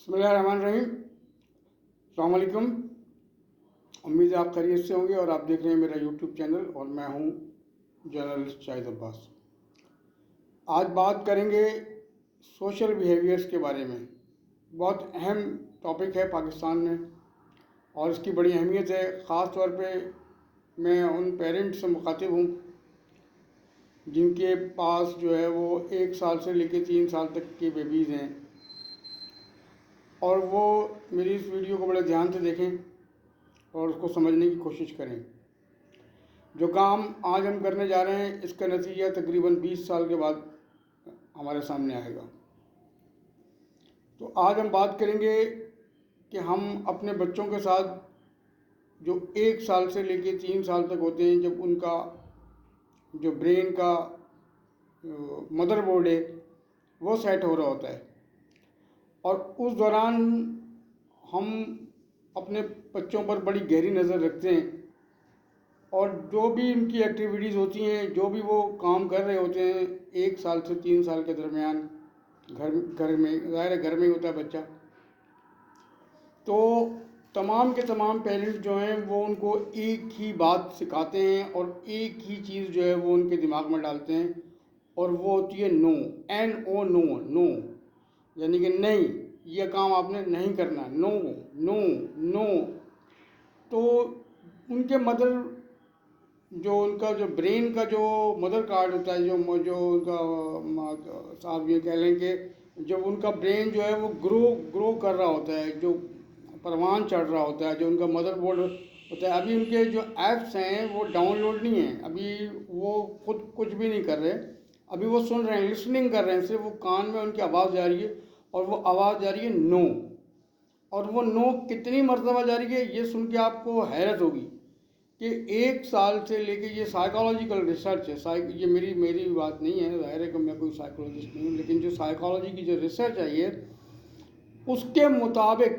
بسم اللہ الرحمن الرحیم۔ السلام علیکم۔ امید ہے آپ خیریت سے ہوں گے اور آپ دیکھ رہے ہیں میرا یوٹیوب چینل، اور میں ہوں جرنلسٹ شاہد عباس۔ آج بات کریں گے سوشل بیہیویئرس کے بارے میں۔ بہت اہم ٹاپک ہے پاکستان میں اور اس کی بڑی اہمیت ہے۔ خاص طور پہ میں ان پیرنٹس سے مخاطب ہوں جن کے پاس جو ہے وہ 1 سال سے لے کے 3 سال تک کی بیبیز ہیں، اور وہ میری اس ویڈیو کو بڑے دھیان سے دیکھیں اور اس کو سمجھنے کی کوشش کریں۔ جو کام آج ہم کرنے جا رہے ہیں اس کا نتیجہ تقریباً 20 سال کے بعد ہمارے سامنے آئے گا۔ تو آج ہم بات کریں گے کہ ہم اپنے بچوں کے ساتھ جو 1 سال سے لے کے 3 سال تک ہوتے ہیں، جب ان کا جو برین کا مدر بورڈ ہے وہ سیٹ ہو رہا ہوتا ہے، اور اس دوران ہم اپنے بچوں پر بڑی گہری نظر رکھتے ہیں، اور جو بھی ان کی ایکٹیویٹیز ہوتی ہیں، جو بھی وہ کام کر رہے ہوتے ہیں 1 سال سے 3 سال کے درمیان، گھر میں ظاہر ہے گھر میں ہی ہوتا ہے بچہ، تو تمام کے تمام پیرنٹس جو ہیں وہ ان کو ایک ہی بات سکھاتے ہیں اور ایک ہی چیز جو ہے وہ ان کے دماغ میں ڈالتے ہیں، اور وہ ہوتی ہے نو، NO، نو، نو، یعنی کہ نہیں، یہ کام آپ نے نہیں کرنا، نو، نو، نو۔ تو ان کے ان کا جو برین کا جو مدر کارڈ ہوتا ہے، جو ان کا آپ یہ کہہ لیں کہ جب ان کا برین جو ہے وہ گرو کر رہا ہوتا ہے، جو پروان چڑھ رہا ہوتا ہے، جو ان کا مدر بورڈ ہوتا ہے، ابھی ان کے جو ایپس ہیں وہ ڈاؤن لوڈ نہیں ہیں، ابھی وہ خود کچھ بھی نہیں کر رہے، ابھی وہ سن رہے ہیں، لسننگ کر رہے ہیں، صرف وہ کان میں ان کی آواز جا رہی ہے، اور وہ آواز جا رہی ہے نو۔ اور وہ نو کتنی مرتبہ جا رہی ہے یہ سن کے آپ کو حیرت ہوگی کہ 1 سال سے لے کے، یہ سائیکالوجیکل ریسرچ ہے، یہ میری بات نہیں ہے، ظاہر ہے کہ میں کوئی سائیکالوجسٹ نہیں ہوں، لیکن جو سائیکالوجی کی جو ریسرچ ہے اس کے مطابق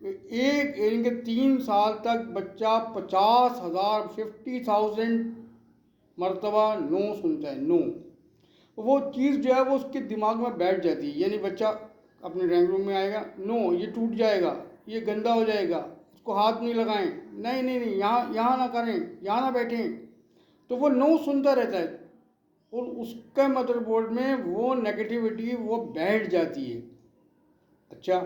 یعنی کہ 3 سال تک بچہ 50,000 مرتبہ نو سنتا ہے، نو۔ وہ چیز جو ہے وہ اس کے دماغ میں بیٹھ جاتی ہے، یعنی بچہ اپنے ڈرائنگ روم میں آئے گا، نو، یہ ٹوٹ جائے گا، یہ گندا ہو جائے گا، اس کو ہاتھ نہیں لگائیں، نہیں نہیں نہیں، یہاں نہ کریں، یہاں نہ بیٹھیں، تو وہ نو سنتا رہتا ہے، اور اس کے مدر بورڈ میں وہ نیگیٹیوٹی وہ بیٹھ جاتی ہے۔ اچھا،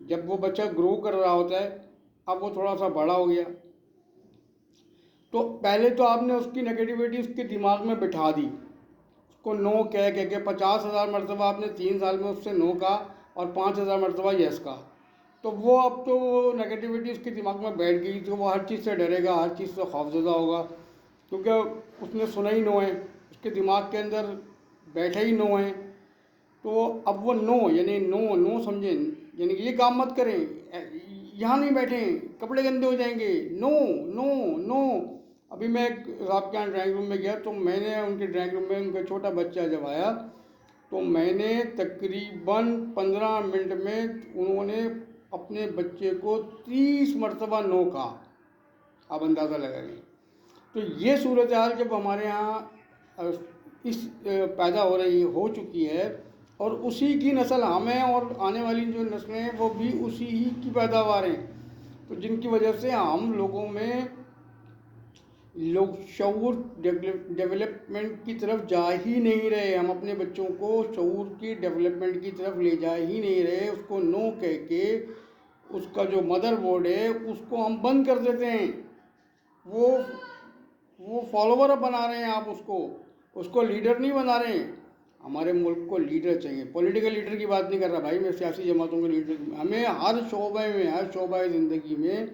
جب وہ بچہ گرو کر رہا ہوتا ہے، اب وہ تھوڑا سا بڑا ہو گیا، تو پہلے تو آپ نے اس کی نیگیٹیوٹی اس کے دماغ میں بٹھا دی، اس کو نو کہہ کہ 50,000 مرتبہ آپ نے 3 سال میں اس سے نو کہا اور 5,000 مرتبہ یس کہا، تو وہ اب تو وہ نیگیٹیوٹی اس کے دماغ میں بیٹھ گئی، تو وہ ہر چیز سے ڈرے گا، ہر چیز سے خوفزدہ ہوگا، کیونکہ اس نے سنا ہی نو ہے، اس کے دماغ کے اندر بیٹھا ہی نو ہے۔ تو اب وہ نو، یعنی نو سمجھیں، یعنی کہ یہ کام مت کریں، یہاں نہیں بیٹھیں، کپڑے گندے ہو جائیں گے، نو، نو، نو۔ ابھی میں ایک صاحب کے یہاں ڈرائنگ روم میں گیا، تو میں نے ان کے ڈرائنگ روم میں ان کا چھوٹا بچہ جب آیا تو میں نے تقریباً 15 منٹ میں انہوں نے اپنے بچے کو 30 مرتبہ نو کہا، آپ اندازہ لگا لیں۔ تو یہ صورتحال جب ہمارے ہاں پیدا ہو چکی ہے، اور اسی کی نسل ہمیں اور آنے والی جو نسلیں ہیں وہ بھی اسی ہی کی پیداوار ہیں، تو جن کی وجہ سے ہم لوگوں میں شعور ڈیولپمنٹ کی طرف جا ہی نہیں رہے، ہم اپنے بچوں کو شعور کی ڈیولپمنٹ کی طرف لے جا ہی نہیں رہے، اس کو نو کہہ کے اس کا جو مدر بورڈ ہے اس کو ہم بند کر دیتے ہیں، وہ فالوور بنا رہے ہیں، آپ اس کو لیڈر نہیں بنا رہے ہیں۔ ہمارے ملک کو لیڈر چاہیے، پولیٹیکل لیڈر کی بات نہیں کر رہا بھائی، میں سیاسی جماعتوں کے لیڈر، ہمیں ہر شعبہ زندگی میں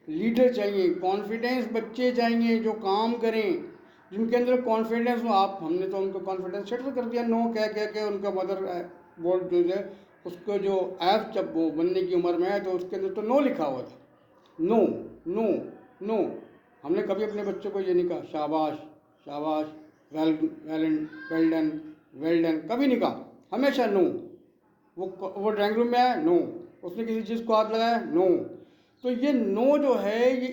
لیڈر چاہیے، کانفیڈنس بچے چاہیے جو کام کریں، جن کے اندر کانفیڈنس ہو۔ ہم نے تو ان کو کانفیڈنس شٹر کر دیا، نو کہہ کے ان کا مدر بورڈ جو ہے اس کو جو ایپ جب وہ بننے کی عمر میں ہے تو اس کے اندر تو نو لکھا ہوا تھا، نو، نو، نو۔ ہم نے کبھی اپنے بچوں کو یہ نہیں کہا شاباش، شاباش، ویل ڈن، کبھی نہیں کہا، ہمیشہ نو۔ وہ ڈرائنگ روم میں آیا، نو، اس نے کسی چیز کو ہاتھ لگایا، نو۔ تو یہ نو جو ہے، یہ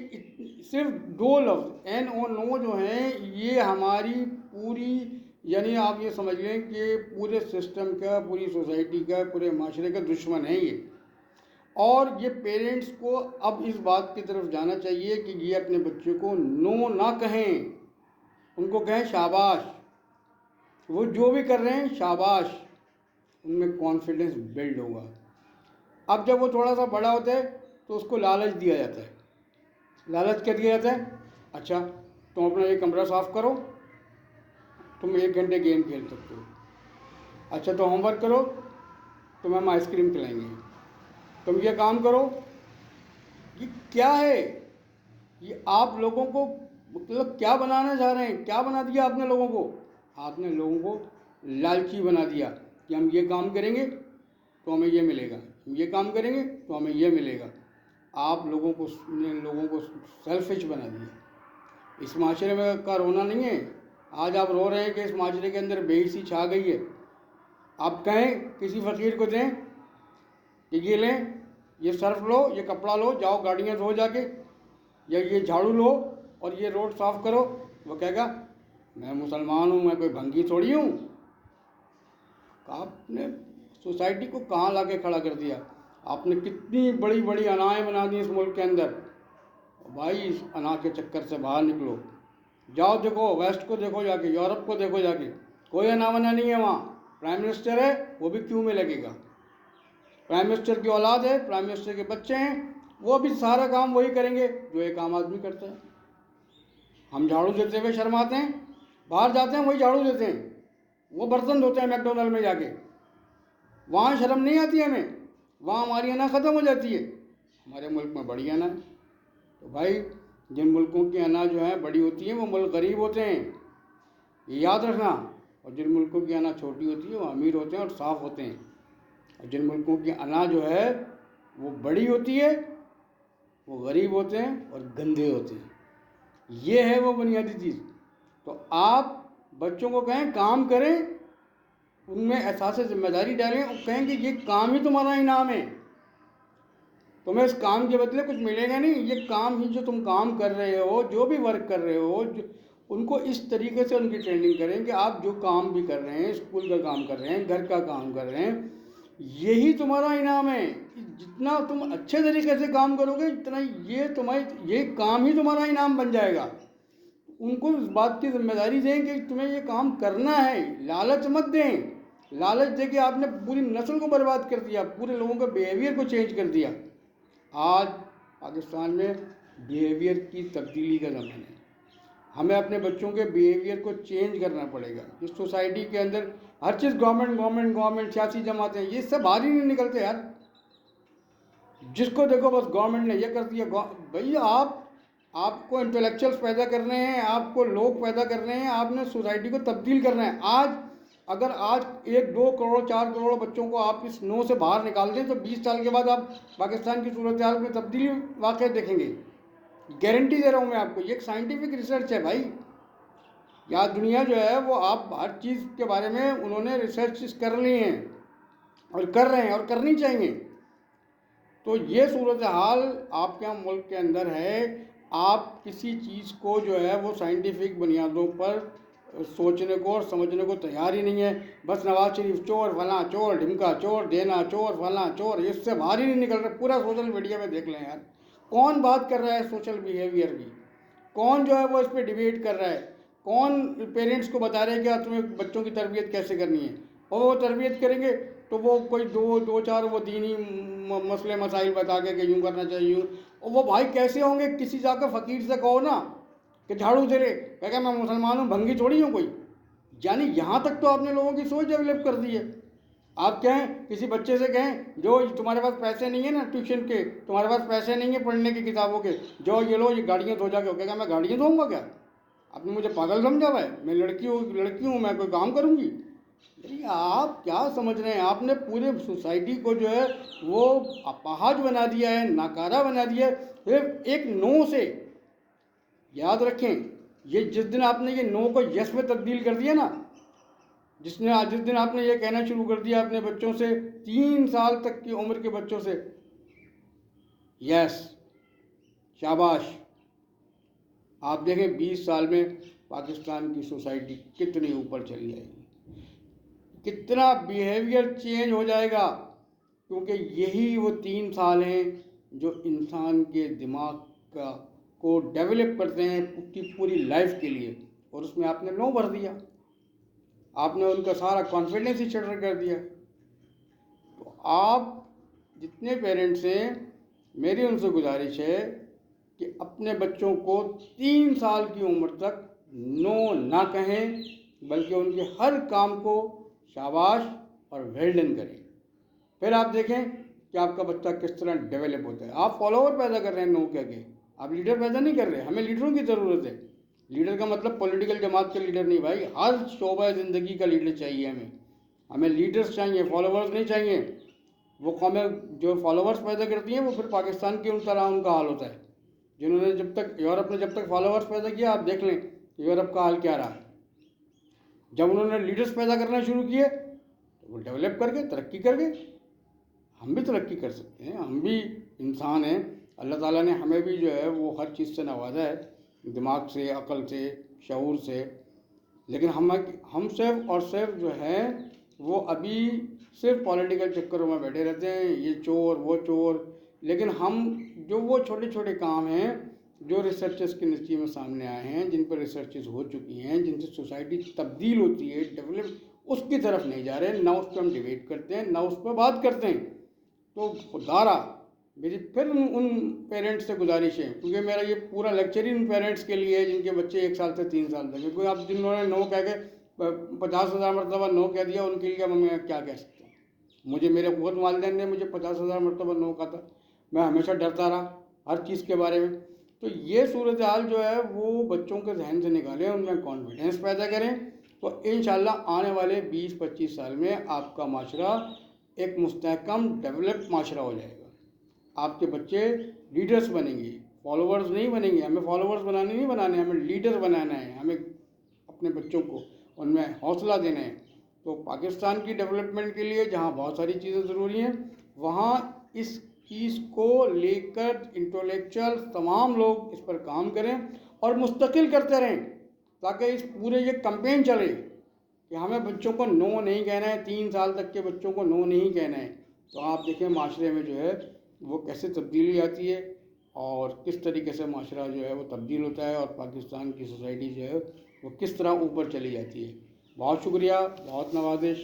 صرف 2 لفظ NO، نو جو ہیں، یہ ہماری پوری، یعنی آپ یہ سمجھ لیں کہ پورے سسٹم کا، پوری سوسائٹی کا، پورے معاشرے کا دشمن ہے یہ۔ اور یہ پیرنٹس کو اب اس بات کی طرف جانا چاہیے کہ یہ اپنے بچوں کو نو نہ کہیں، ان کو کہیں شاباش، وہ جو بھی کر رہے ہیں شاباش، ان میں کانفیڈنس بلڈ ہوگا۔ اب جب وہ تھوڑا سا بڑا ہوتا ہے تو اس کو لالچ دیا جاتا ہے۔ لالچ کیا دیا جاتا ہے؟ اچھا تم اپنا یہ کمرہ صاف کرو، تم 1 گھنٹے گیم کھیل سکتے ہو، اچھا تو ہوم ورک کرو، تمہیں ہم آئس کریم کھلائیں گے، تم یہ کام کرو۔ یہ کیا ہے؟ یہ آپ لوگوں کو مطلب کیا بنانا چاہ رہے ہیں؟ کیا بنا دیا آپ نے لوگوں کو؟ آپ نے لوگوں کو لالچی بنا دیا کہ ہم یہ کام کریں گے تو ہمیں یہ ملے گا، ہم یہ کام کریں گے تو ہمیں یہ ملے گا۔ آپ لوگوں کو سیلفش بنا دیا۔ اس معاشرے میں کا رونا نہیں ہے۔ آج آپ رو رہے ہیں کہ اس معاشرے کے اندر بے حسی چھا گئی ہے۔ آپ کہیں کسی فقیر کو دیں کہ یہ لیں، یہ سرف لو، یہ کپڑا لو، جاؤ گاڑیاں دھو جا کے، یا یہ جھاڑو لو اور یہ روڈ صاف کرو، وہ کہے گا میں مسلمان ہوں، میں کوئی بھنگی تھوڑی ہوں۔ آپ نے سوسائٹی کو کہاں لا کے کھڑا کر دیا؟ آپ نے کتنی بڑی بڑی انائیں بنا دی اس ملک کے اندر۔ بھائی اس انا کے چکر سے باہر نکلو، جاؤ دیکھو ویسٹ کو، دیکھو جا کے یورپ کو، دیکھو جا کے، کوئی انا بنا نہیں ہے وہاں۔ پرائم منسٹر ہے وہ بھی کیوں میں لگے گا، پرائم منسٹر کی اولاد ہے، پرائم منسٹر کے بچے ہیں، وہ بھی سارا کام وہی کریں گے جو ایک عام آدمی کرتا ہے۔ ہم جھاڑو دیتے ہوئے شرماتے ہیں، باہر جاتے ہیں وہی جھاڑو دیتے ہیں، وہ برتن دھوتے ہیں میک ڈونلڈ میں جا کے، وہاں شرم نہیں آتی ہمیں، وہاں ہماری انا ختم ہو جاتی ہے۔ ہمارے ملک میں بڑی انا ہے۔ تو بھائی جن ملکوں کی انا جو ہے بڑی ہوتی ہے وہ ملک غریب ہوتے ہیں، یہ یاد رکھنا، اور جن ملکوں کی انا چھوٹی ہوتی ہے وہ امیر ہوتے ہیں اور صاف ہوتے ہیں، اور جن ملکوں کی انا جو ہے وہ بڑی ہوتی ہے وہ غریب ہوتے ہیں اور گندے ہوتے ہیں۔ یہ ہے وہ بنیادی چیز۔ تو آپ بچوں کو کہیں کام کریں، ان میں احساس ذمہ داری ڈالیں اور کہیں کہ یہ کام ہی تمہارا انعام ہے، تمہیں اس کام کے بدلے کچھ ملے گا نہیں، یہ کام ہی جو تم کام کر رہے ہو، جو بھی ورک کر رہے ہو، ان کو اس طریقے سے ان کی ٹریننگ کریں کہ آپ جو کام بھی کر رہے ہیں، اسکول کا کام کر رہے ہیں، گھر کا کام کر رہے ہیں، یہی تمہارا انعام ہے۔ جتنا تم اچھے طریقے سے کام کرو گے اتنا یہ کام ہی تمہارا انعام بن جائے گا۔ ان کو اس بات کی ذمہ داری دیں کہ تمہیں یہ کام کرنا ہے، لالچ مت دیں۔ لالچ دے کے آپ نے پوری نسل کو برباد کر دیا، پورے لوگوں کے بیہیویئر کو چینج کر دیا۔ آج پاکستان میں بیہیویئر کی تبدیلی کا زمانہ ہے۔ ہمیں اپنے بچوں کے بیہیویئر کو چینج کرنا پڑے گا۔ اس سوسائٹی کے اندر ہر چیز گورنمنٹ، سیاسی جماعتیں، یہ سب باہر ہی نہیں نکلتے یار۔ جس کو دیکھو بس گورنمنٹ نے یہ کر دیا۔ بھئی آپ کو انٹلیکچوئلس پیدا کرنے ہیں، آپ کو لوگ پیدا کرنے ہیں، آپ نے سوسائٹی کو تبدیل کرنا ہے۔ اگر آج 1-2 کروڑ 4 کروڑ بچوں کو آپ اس نو سے باہر نکال دیں تو 20 سال کے بعد آپ پاکستان کی صورتحال میں تبدیلی واقع دیکھیں گے۔ گارنٹی دے رہا ہوں میں آپ کو، یہ ایک سائنٹیفک ریسرچ ہے بھائی۔ یا دنیا جو ہے وہ آپ ہر چیز کے بارے میں انہوں نے ریسرچ کر لی ہیں اور کر رہے ہیں اور کرنی چاہیے۔ تو یہ صورتحال آپ کے ملک کے اندر ہے۔ آپ کسی چیز کو جو ہے وہ سائنٹیفک بنیادوں پر سوچنے کو اور سمجھنے کو تیار ہی نہیں ہے۔ بس نواز شریف چور، فلاں چور، ڈھمکا چور، دینا چور، فلاں چور، اس سے باہر ہی نہیں نکل رہا۔ پورا سوشل میڈیا میں دیکھ لیں یار، کون بات کر رہا ہے سوشل بیہیویئر کی، کون جو ہے وہ اس پہ ڈیبیٹ کر رہا ہے، کون پیرنٹس کو بتا رہے ہیں کہ تمہیں بچوں کی تربیت کیسے کرنی ہے، اور وہ تربیت کریں گے تو وہ کوئی دو چار وہ دینی مسئلے مسائل بتا کے کہ یوں کرنا چاہیے، اور وہ بھائی کیسے ہوں گے؟ کسی جا کر فقیر سے کہو نا کہ جھاڑو دے لے، کہے میں مسلمان ہوں، بھنگی تھوڑی ہوں کوئی۔ یعنی یہاں تک تو آپ نے لوگوں کی سوچ ڈیولپ کر دی ہے۔ آپ کہیں کسی بچے سے کہیں جو تمہارے پاس پیسے نہیں ہیں نا ٹیوشن کے، تمہارے پاس پیسے نہیں ہیں پڑھنے کی کتابوں کے، جو یہ لو یہ گاڑیاں دھو جا کے، کہے گا میں گاڑیاں دھوؤں گا کیا؟ آپ نے مجھے پاگل سمجھا ہوا ہے؟ میں لڑکی ہوں میں کوئی کام کروں گی؟ آپ کیا سمجھ رہے ہیں؟ آپ نے پورے سوسائٹی کو جو ہے وہ اپاہج بنا دیا ہے، ناکارہ بنا دیا ہے صرف ایک نو سے۔ یاد رکھیں، یہ جس دن آپ نے یہ نو کو یس میں تبدیل کر دیا نا، جس دن آپ نے یہ کہنا شروع کر دیا اپنے بچوں سے، 3 سال تک کی عمر کے بچوں سے، یس شاباش، آپ دیکھیں 20 سال میں پاکستان کی سوسائٹی کتنی اوپر چلی جائے گی، کتنا بیہیویئر چینج ہو جائے گا۔ کیونکہ یہی وہ 3 سال ہیں جو انسان کے دماغ کو ڈیولپ کرتے ہیں کی پوری لائف کے لیے، اور اس میں آپ نے 9 بھر دیا، آپ نے ان کا سارا کانفیڈنس ہی شٹر کر دیا۔ تو آپ جتنے پیرنٹس ہیں، میری ان سے گزارش ہے کہ اپنے بچوں کو 3 سال کی عمر تک نو نہ کہیں، بلکہ ان کے ہر کام کو شاباش اور ویل ڈن کریں۔ پھر آپ دیکھیں کہ آپ کا بچہ کس طرح ڈیولپ ہوتا ہے۔ آپ فالوور پیدا کر رہے ہیں نو کہہ کے، آپ لیڈر پیدا نہیں کر رہے۔ ہمیں لیڈروں کی ضرورت ہے۔ لیڈر کا مطلب پولیٹیکل جماعت کا لیڈر نہیں بھائی، ہر شعبہ زندگی کا لیڈر چاہیے ہمیں لیڈرز چاہیے، فالوورز نہیں چاہیے۔ وہ قومیں جو فالوورز پیدا کرتی ہیں وہ پھر پاکستان کی ان طرح ان کا حال ہوتا ہے، جنہوں نے یورپ نے جب تک فالوورز پیدا کیا، آپ دیکھ لیں کہ یورپ کا حال کیا رہا۔ جب انہوں نے لیڈرز پیدا کرنا شروع کیے تو وہ ڈیولپ کر گئے، ترقی کر گئے۔ ہم بھی ترقی کر سکتے ہیں، ہم بھی انسان ہیں، اللہ تعالیٰ نے ہمیں بھی جو ہے وہ ہر چیز سے نوازا ہے، دماغ سے، عقل سے، شعور سے، لیکن ہم صرف اور صرف جو ہے وہ ابھی صرف پولیٹیکل چکروں میں بیٹھے رہتے ہیں، یہ چور وہ چور۔ لیکن ہم جو وہ چھوٹے چھوٹے کام ہیں جو ریسرچز کے نتیجے میں سامنے آئے ہیں، جن پر ریسرچز ہو چکی ہیں، جن سے سوسائٹی تبدیل ہوتی ہے، ڈیولپ، اس کی طرف نہیں جا رہے، نہ اس پہ ہم ڈیبیٹ کرتے ہیں، نہ اس پہ بات کرتے ہیں۔ تو خدارا میری پھر ان پیرنٹس سے گزارش ہے، کیونکہ میرا یہ پورا لیکچر ہی ان پیرنٹس کے لیے ہے جن کے بچے 1 سال سے 3 سال تک، کیونکہ اب جنہوں نے نو کہہ کے 50,000 مرتبہ نو کہہ دیا، ان کے لیے میں کیا کہہ سکتا ہوں۔ میرے خود والدین نے مجھے 50,000 مرتبہ نو کہا تھا، میں ہمیشہ ڈرتا رہا ہر چیز کے بارے میں۔ تو یہ صورتحال جو ہے وہ بچوں کے ذہن سے نکالیں، ان میں کانفیڈنس پیدا کریں، تو انشاءاللہ آنے والے 20-25 سال میں آپ کا معاشرہ ایک مستحکم ڈیولپ معاشرہ ہو جائے گا۔ آپ کے بچے لیڈرز بنیں گے، فالوورز نہیں بنیں گے۔ ہمیں فالوورز نہیں بنانے، ہمیں لیڈر بنانا ہے، ہمیں اپنے بچوں کو ان میں حوصلہ دینا ہے۔ تو پاکستان کی ڈیولپمنٹ کے لیے جہاں بہت ساری چیزیں ضروری ہیں، وہاں اس چیز کو لے کر انٹلیکچوئل تمام لوگ اس پر کام کریں اور مستقل کرتے رہیں، تاکہ اس پورے یہ کمپین چلے کہ ہمیں بچوں کو نو نہیں کہنا ہے، 3 سال تک کے بچوں کو نو نہیں کہنا ہے۔ تو آپ دیکھیں معاشرے میں جو ہے وہ کیسے تبدیلی آتی ہے، اور کس طریقے سے معاشرہ جو ہے وہ تبدیل ہوتا ہے، اور پاکستان کی سوسائٹی جو ہے وہ کس طرح اوپر چلی جاتی ہے۔ بہت شکریہ، بہت نوازش۔